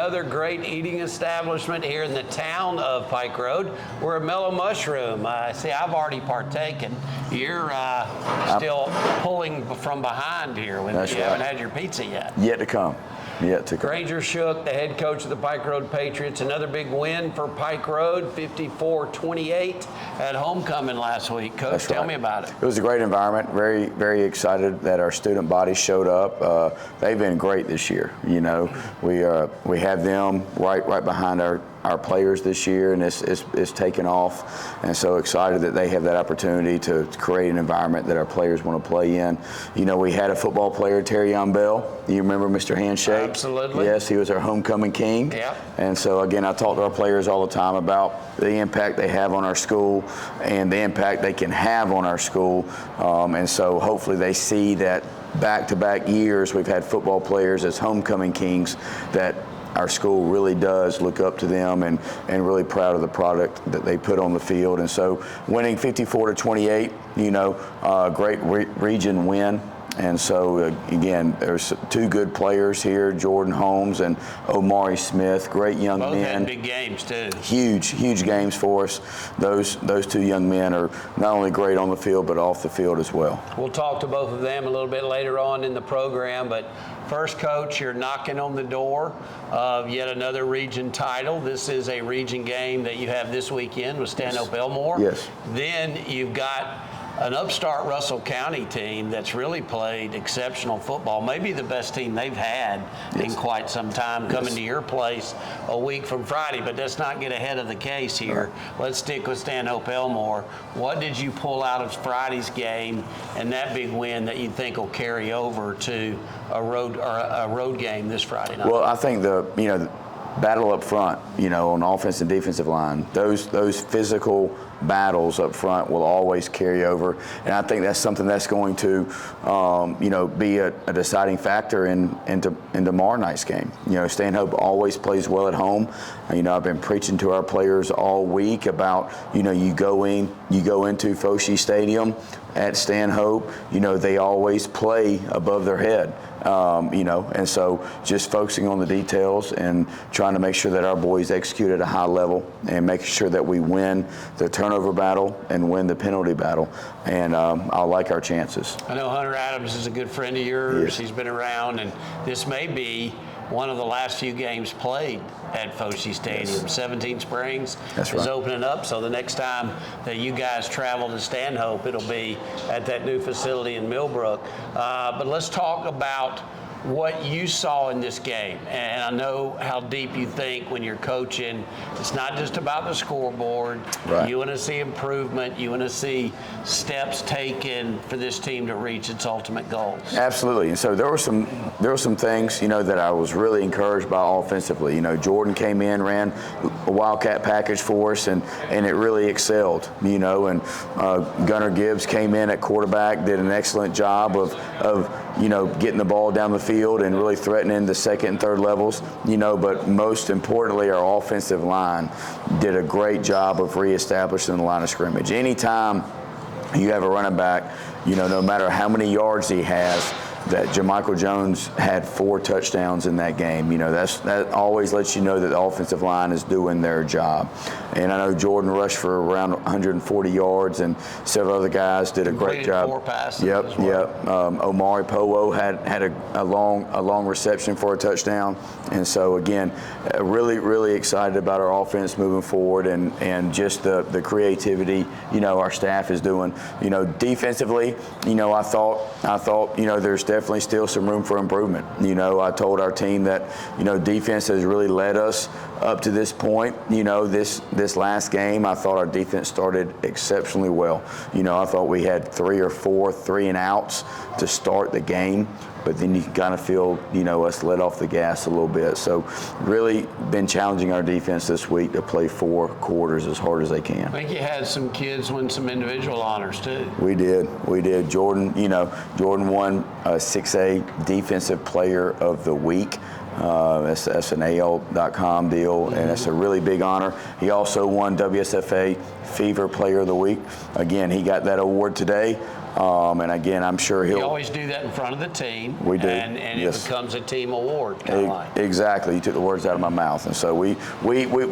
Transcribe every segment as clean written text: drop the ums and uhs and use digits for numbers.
another great eating establishment here in the town of Pike Road. We're at Mel Mushroom. See, I've already partaken. You're still pulling from behind here when you haven't had your pizza yet. Yet to come. Granger Shook, the head coach of the Pike Road Patriots. Another big win for Pike Road, 54-28 at homecoming last week. Coach, tell me about it. It was a great environment. Very, very excited that our student body showed up. They've been great this year. You know, we have them right behind our players this year, and it's taken off, and so excited that they have that opportunity to create an environment that our players want to play in. You know, we had a football player, Terry Bell. You remember Mr. Handshake? Absolutely. Yes, he was our homecoming king. Yeah. And so again, I talk to our players all the time about the impact they have on our school and the impact they can have on our school, and so hopefully they see that back-to-back years we've had football players as homecoming kings, that our school really does look up to them and really proud of the product that they put on the field. And so winning 54-28, you know, great region win. And so, again, there's two good players here, Jordan Holmes and Amari Smith, great young men. Both had big games, too. Huge games for us. Those two young men are not only great on the field, but off the field as well. We'll talk to both of them a little bit later on in the program, but first, Coach, you're knocking on the door of yet another region title. This is a region game that you have this weekend with Stanhope-Elmore. Yes. Then you've got an upstart Russell County team that's really played exceptional football, maybe the best team they've had in quite some time, coming to your place a week from Friday. But let's not get ahead of the case here. Let's stick with Stanhope-Elmore. What did you pull out of Friday's game and that big win that you think will carry over to a road game this Friday night? Well, I think the battle up front, on offense and defensive line, those physical battles up front will always carry over, and I think that's something that's going to, be a deciding factor in tomorrow night's game. Stanhope always plays well at home. I've been preaching to our players all week about, you go into Foshee Stadium at Stanhope, they always play above their head. And so just focusing on the details and trying to make sure that our boys execute at a high level and making sure that we win the turnover battle and win the penalty battle. And I like our chances. I know Hunter Adams is a good friend of yours. Yes. He's been around, and this may be one of the last few games played at Foshee Stadium. Yes. 17 Springs That's is right. opening up, so the next time that you guys travel to Stanhope, it'll be at that new facility in Millbrook. But let's talk about what you saw in this game. And I know how deep you think when you're coaching. It's not just about the scoreboard. Right. You want to see improvement. You want to see steps taken for this team to reach its ultimate goals. Absolutely. And so there were some things, that I was really encouraged by offensively. Jordan came in, ran a Wildcat package for us, and it really excelled, and Gunnar Gibbs came in at quarterback, did an excellent job of getting the ball down the field and really threatening the second and third levels, but most importantly, our offensive line did a great job of reestablishing the line of scrimmage. Anytime you have a running back, no matter how many yards he has, that Jamichael Jones had 4 touchdowns in that game. That always lets you know that the offensive line is doing their job. And I know Jordan rushed for around 140 yards, and several other guys did a great job. 4 passes. Yep. Omari Powo had a long reception for a touchdown. And so again, really excited about our offense moving forward and just the creativity our staff is doing. Defensively, I thought there's definitely still some room for improvement. I told our team that defense has really led us up to this point. This last game, I thought our defense started exceptionally well. I thought we had 3 or 4 3-and-outs to start the game, but then you kind of feel us let off the gas a little bit. So really been challenging our defense this week to play 4 quarters as hard as they can. I think you had some kids win some individual honors too. We did. Jordan won a 6A Defensive Player of the Week. That's an AL.com deal, and it's a really big honor. He also won WSFA Fever Player of the Week. Again, he got that award today. And again, I'm sure You he'll. always do that in front of the team. We do. And Yes. it becomes a team award, kind of like. Exactly. You took the words out of my mouth. And so we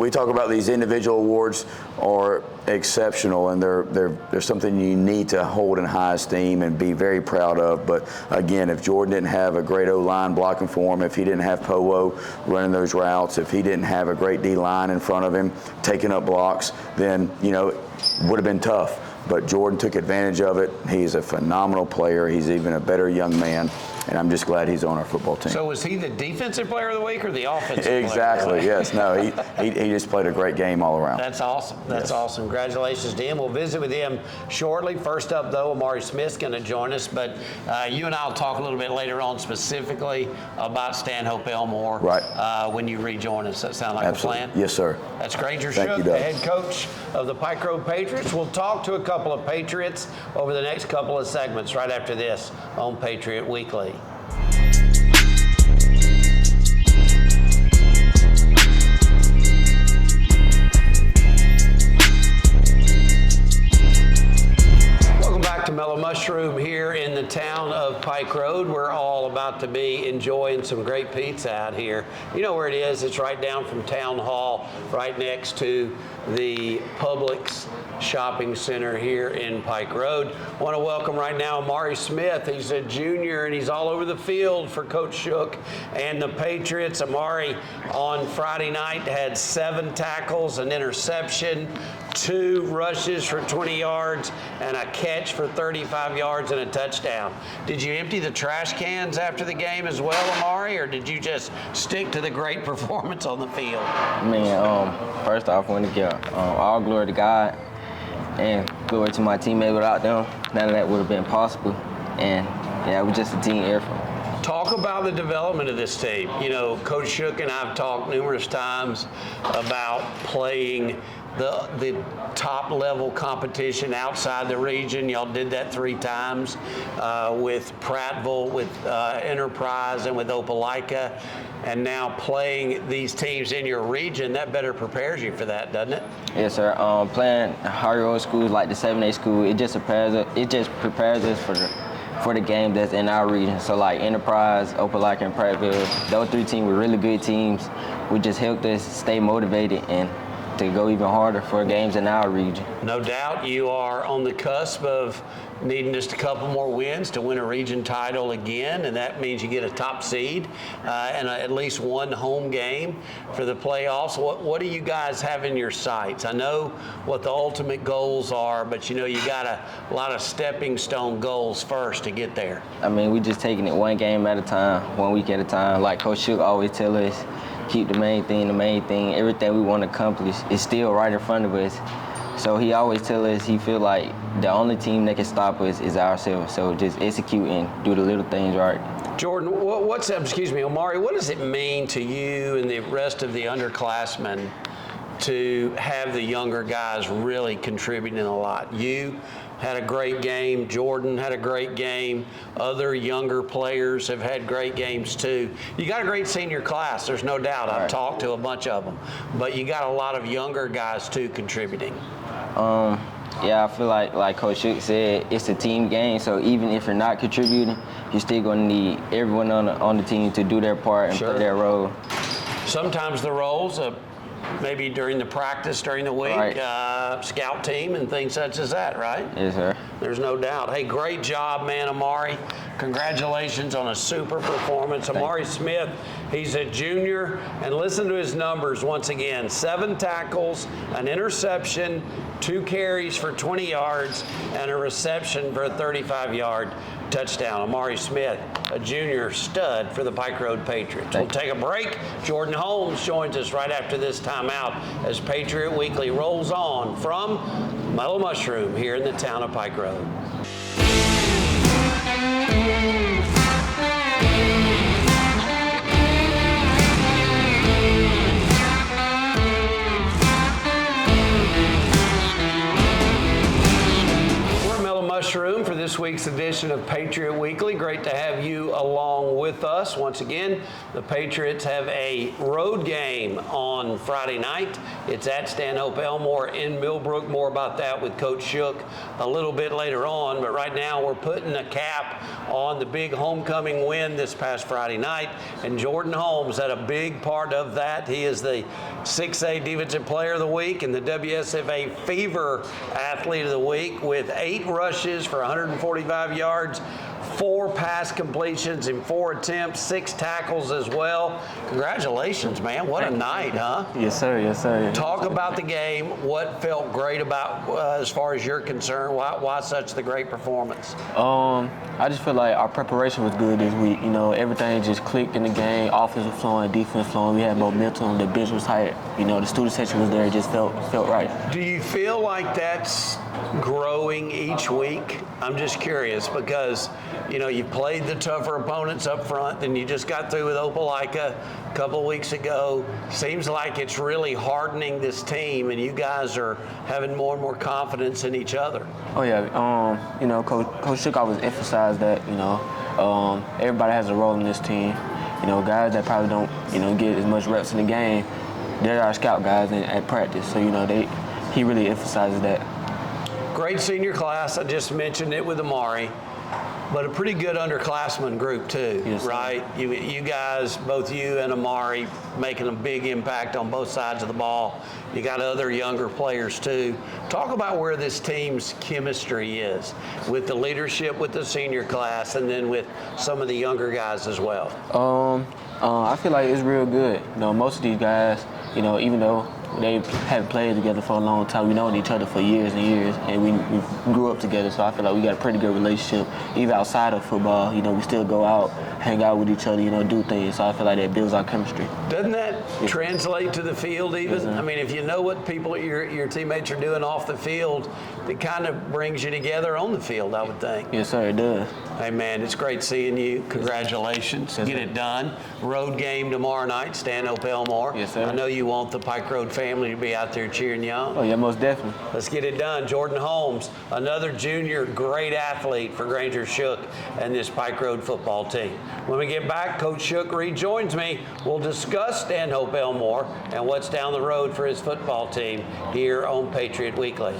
talk about these individual awards are exceptional, and they're something you need to hold in high esteem and be very proud of. But again, if Jordan didn't have a great O-line blocking for him, if he didn't have Powo running those routes, if he didn't have a great D-line in front of him taking up blocks, then, you know, it would have been tough. But Jordan took advantage of it. He's a phenomenal player. He's even a better young man, and I'm just glad he's on our football team. So was he the defensive player of the week or the offensive player? Exactly, yes. No, he just played a great game all around. That's awesome. That's awesome. Congratulations to him. We'll visit with him shortly. First up, though, Amari Smith's going to join us, but you and I will talk a little bit later on specifically about Stanhope Elmore when you rejoin us. That sound like Absolutely. a plan? Yes, sir. That's Granger Thank Shook, you, the Doug. head coach of the Pike Road Patriots. We'll talk to a couple of Patriots over the next couple of segments right after this on Patriot Weekly. Mel Mushroom here in the town of Pike Road. We're all about to be enjoying some great pizza out here. You know where it is. It's right down from Town Hall, right next to the Publix shopping center here in Pike Road. I want to welcome right now Amari Smith. He's a junior and he's all over the field for Coach Shook and the Patriots. Amari on Friday night had 7 tackles, an interception, 2 rushes for 20 yards, and a catch for 35 yards and a touchdown. Did you empty the trash cans after the game as well, Amari, or did you just stick to the great performance on the field? First off, I want to give all glory to God and glory to my teammates. Without them, none of that would have been possible. And yeah, it was just a team effort. Talk about the development of this team. You know, Coach Shook and I have talked numerous times about playing the top level competition outside the region. Y'all did that 3 times with Prattville, with Enterprise, and with Opelika. And now playing these teams in your region, that better prepares you for that, doesn't it? Yes, sir. Playing higher road schools like the 7A school, it just prepares us for the game that's in our region. So like Enterprise, Opelika, and Prattville, those 3 teams were really good teams. We just helped us stay motivated and to go even harder for games in our region. No doubt you are on the cusp of needing just a couple more wins to win a region title again, and that means you get a top seed and at least 1 home game for the playoffs. What do you guys have in your sights? I know what the ultimate goals are, but you know you got a lot of stepping stone goals first to get there. I mean, we just taking it 1 game at a time, 1 week at a time. Like Coach Shook always tell us, keep the main thing. Everything we want to accomplish is still right in front of us. So he always tell us he feel like the only team that can stop us is ourselves. So just execute and do the little things right. Jordan, Amari, what does it mean to you and the rest of the underclassmen to have the younger guys really contributing a lot? You had a great game. Jordan had a great game. Other younger players have had great games too. You got a great senior class, there's no doubt. I've talked to a bunch of them. But you got a lot of younger guys too contributing. Yeah, I feel like Coach Shook said, it's a team game. So even if you're not contributing, you're still going to need everyone on the team to do their part and play their role. Sometimes the roles maybe during the practice, during the week, scout team and things such as that, right? Yes, sir. There's no doubt. Hey, great job, man, Amari. Congratulations on a super performance. Amari Smith, he's a junior, and listen to his numbers once again. 7 tackles, an interception, 2 carries for 20 yards, and a reception for a 35-yard touchdown. Amari Smith, a junior stud for the Pike Road Patriots. We'll take a break. Jordan Holmes joins us right after this timeout as Patriot Weekly rolls on from Mel Mushroom here in the town of Pike Road. Mushroom for this week's edition of Patriot Weekly. Great to have you along with us. Once again, the Patriots have a road game on Friday night. It's at Stanhope Elmore in Millbrook. More about that with Coach Shook a little bit later on. But right now we're putting a cap on the big homecoming win this past Friday night. And Jordan Holmes had a big part of that. He is the 6A Defensive Player of the Week and the WSFA Fever Athlete of the Week with 8 rushes for 145 yards, 4 pass completions in 4 attempts, 6 tackles as well. Congratulations, man. What a night, huh? Yes, sir. Yes, sir. Talk about the game. What felt great about, as far as you're concerned, why such the great performance? I just feel like our preparation was good this week. You know, everything just clicked in the game. Offense was flowing, defense flowing. We had momentum. The bench was tight. You know, the student section was there. It just felt right. Do you feel like that's growing each week? I'm just curious because, you know, you played the tougher opponents up front, and you just got through with Opelika a couple of weeks ago. Seems like it's really hardening this team, and you guys are having more and more confidence in each other. Oh yeah, you know, Coach Shook always emphasized that, you know, everybody has a role in this team. You know, guys that probably don't, you know, get as much reps in the game, they're our scout guys at practice. So, you know, he really emphasizes that. Great senior class. I just mentioned it with Amari. But a pretty good underclassmen group too, yes, right? You guys, both you and Amari, making a big impact on both sides of the ball. You got other younger players too. Talk about where this team's chemistry is with the leadership with the senior class and then with some of the younger guys as well. I feel like it's real good. You know, most of these guys, you know, even though they haven't played together for a long time, we known each other for years and years, and we grew up together, so I feel like we got a pretty good relationship. Even outside of football, you know, we still go out, hang out with each other, you know, do things, so I feel like that builds our chemistry. Doesn't that translate to the field even? Yes, I mean, if you know what your teammates are doing off the field, it kind of brings you together on the field, I would think. Yes, sir, it does. Hey, man, it's great seeing you. Congratulations. Yes, Get sir. it done. Road game tomorrow night, Stanhope Elmore. Yes, sir. I know you want the Pike Road family to be out there cheering you on. Oh, yeah, most definitely. Let's get it done. Jordan Holmes, another junior great athlete for Granger Shook and this Pike Road football team. When we get back, Coach Shook rejoins me. We'll discuss Stanhope Elmore and what's down the road for his football team here on Patriot Weekly.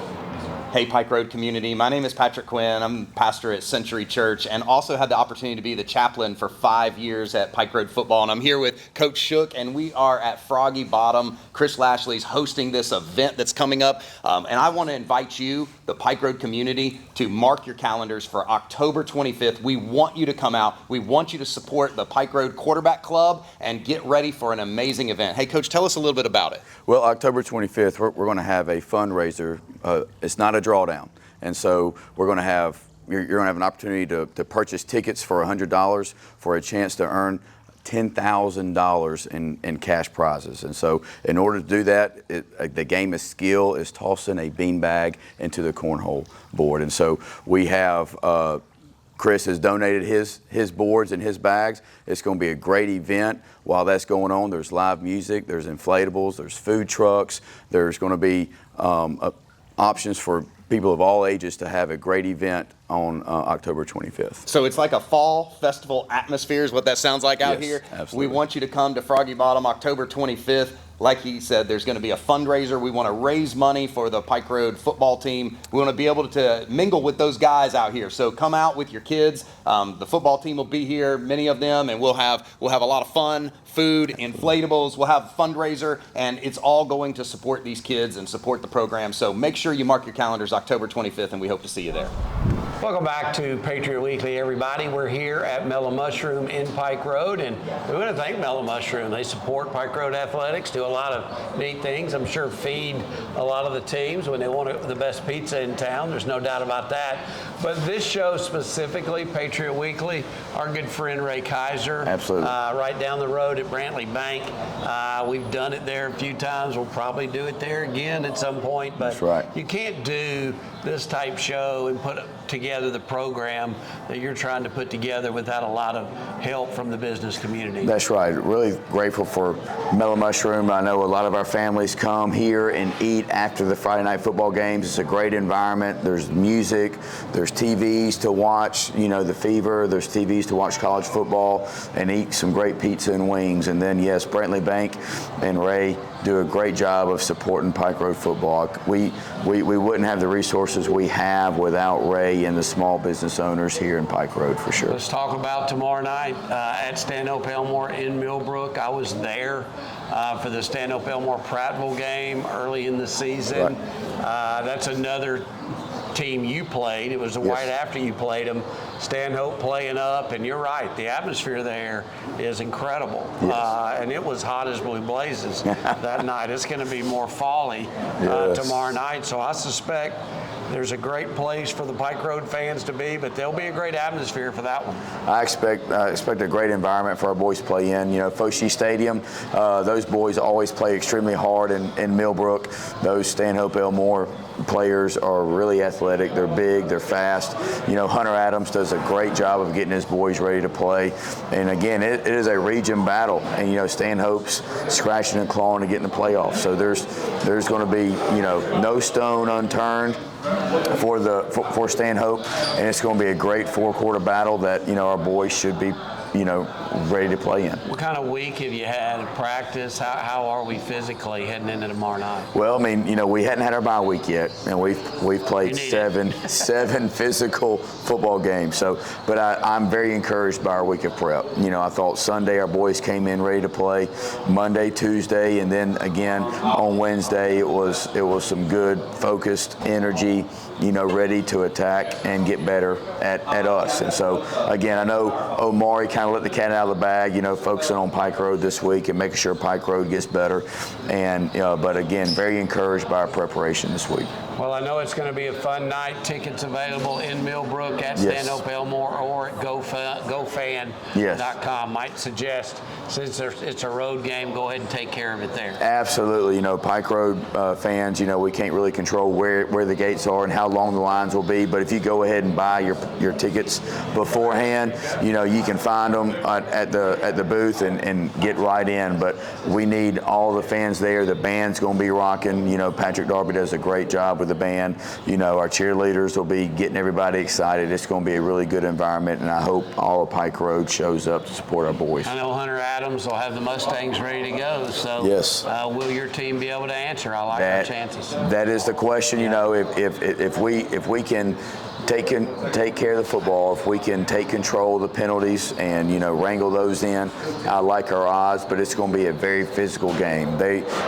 Hey, Pike Road community. My name is Patrick Quinn. I'm pastor at Century Church and also had the opportunity to be the chaplain for 5 years at Pike Road football. And I'm here with Coach Shook, and we are at Froggy Bottom. Chris Lashley's hosting this event that's coming up. And I want to invite you, the Pike Road community, to mark your calendars for October 25th. We want you to come out. We want you to support the Pike Road Quarterback Club and get ready for an amazing event. Hey, Coach, tell us a little bit about it. Well, October 25th, we're going to have a fundraiser. It's not a drawdown, and so we're going to have you're going to have an opportunity to purchase tickets for $100 for a chance to earn $10,000 in cash prizes. And so in order to do that, the game of skill is tossing a beanbag into the cornhole board. And so we have Chris has donated his boards and his bags. It's going to be a great event. While that's going on, there's live music, there's inflatables, there's food trucks, there's going to be options for people of all ages to have a great event on October 25th. So it's like a fall festival atmosphere is what that sounds like out Yes, here. absolutely. We want you to come to Froggy Bottom October 25th. Like he said, there's going to be a fundraiser. We want to raise money for the Pike Road football team. We want to be able to mingle with those guys out here. So come out with your kids. The football team will be here, many of them, and we'll have a lot of fun, food, inflatables. We'll have a fundraiser, and it's all going to support these kids and support the program. So make sure you mark your calendars October 25th, and we hope to see you there. Welcome back to Patriot Weekly, everybody. We're here at Mel Mushroom in Pike Road, and we want to thank Mel Mushroom. They support Pike Road athletics, do a lot of neat things. I'm sure feed a lot of the teams when they want the best pizza in town. There's no doubt about that. But this show specifically, Patriot Weekly, our good friend Ray Kaiser. Absolutely. Right down the road at Brantley Bank. We've done it there a few times. We'll probably do it there again at some point. But That's right. you can't do this type show and put together together the program that you're trying to put together without a lot of help from the business community. That's right. Really grateful for Mel Mushroom. I know a lot of our families come here and eat after the Friday night football games. It's a great environment. There's music. There's TVs to watch, the Fever. There's TVs to watch college football and eat some great pizza and wings. And then, yes, Brantley Bank and Ray do a great job of supporting Pike Road football. We wouldn't have the resources we have without Ray and the small business owners here in Pike Road, for sure. Let's talk about tomorrow night at Stanhope Elmore in Millbrook. I was there for the Stanhope Elmore Prattville game early in the season. Right. That's another team you played. It was right after you played them. Stanhope playing up, and you're right, the atmosphere there is incredible. And it was hot as blue blazes that night. It's going to be more fall-y tomorrow night, so I suspect there's a great place for the Pike Road fans to be, but there'll be a great atmosphere for that one. I expect a great environment for our boys to play in. Foshee Stadium, those boys always play extremely hard in Millbrook. Those Stanhope Elmore players are really athletic. They're big, they're fast. Hunter Adams does a great job of getting his boys ready to play. And again, it is a region battle. And Stanhope's scratching and clawing to get in the playoffs. So there's going to be no stone unturned for Stanhope, and it's going to be a great 4-quarter battle that our boys should be ready to play in. What kind of week have you had at practice? How are we physically heading into tomorrow night? Well, we hadn't had our bye week yet, and we've played seven physical football games. So, but I'm very encouraged by our week of prep. I thought Sunday our boys came in ready to play. Monday, Tuesday, and then again on Wednesday it was some good focused energy, ready to attack and get better at us. And so again, I know Amari kind of let the cat out of the bag, focusing on Pike Road this week and making sure Pike Road gets better. And but again, very encouraged by our preparation this week. Well, I know it's going to be a fun night. Tickets available in Millbrook at Stanhope Elmore or at GoFan.com. Might suggest, since it's a road game, go ahead and take care of it there. Absolutely. Pike Road fans, we can't really control where the gates are and how long the lines will be. But if you go ahead and buy your tickets beforehand, you can find them at the booth and get right in. But we need all the fans there. The band's going to be rocking. Patrick Darby does a great job with the band. Our cheerleaders will be getting everybody excited. It's going to be a really good environment, and I hope all of Pike Road shows up to support our boys. I know Hunter Adams will have the Mustangs ready to go, so will your team be able to answer? I like our chances. That is the question. If we can take care of the football, if we can take control of the penalties and wrangle those in, I like our odds. But it's going to be a very physical game.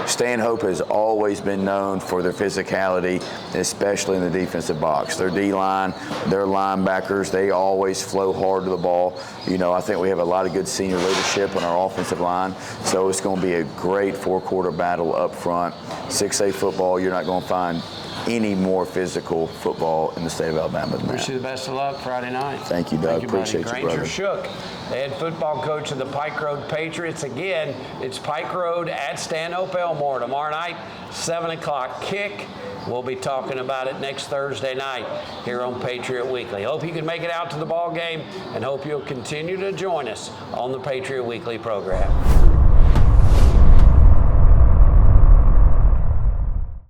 Stanhope has always been known for their physicality, especially in the defensive box. Their D-line, their linebackers, they always flow hard to the ball. I think we have a lot of good senior leadership on our offensive line, so it's going to be a great 4-quarter battle up front. 6A football, you're not going to find any more physical football in the state of Alabama than that. Wish you the best of luck Friday night. Thank you, Doug. Appreciate you, brother. Granger Shook, the head football coach of the Pike Road Patriots. Again, it's Pike Road at Stanhope Elmore tomorrow night, 7 o'clock kick. We'll be talking about it next Thursday night here on Patriot Weekly. Hope you can make it out to the ball game, and hope you'll continue to join us on the Patriot Weekly program.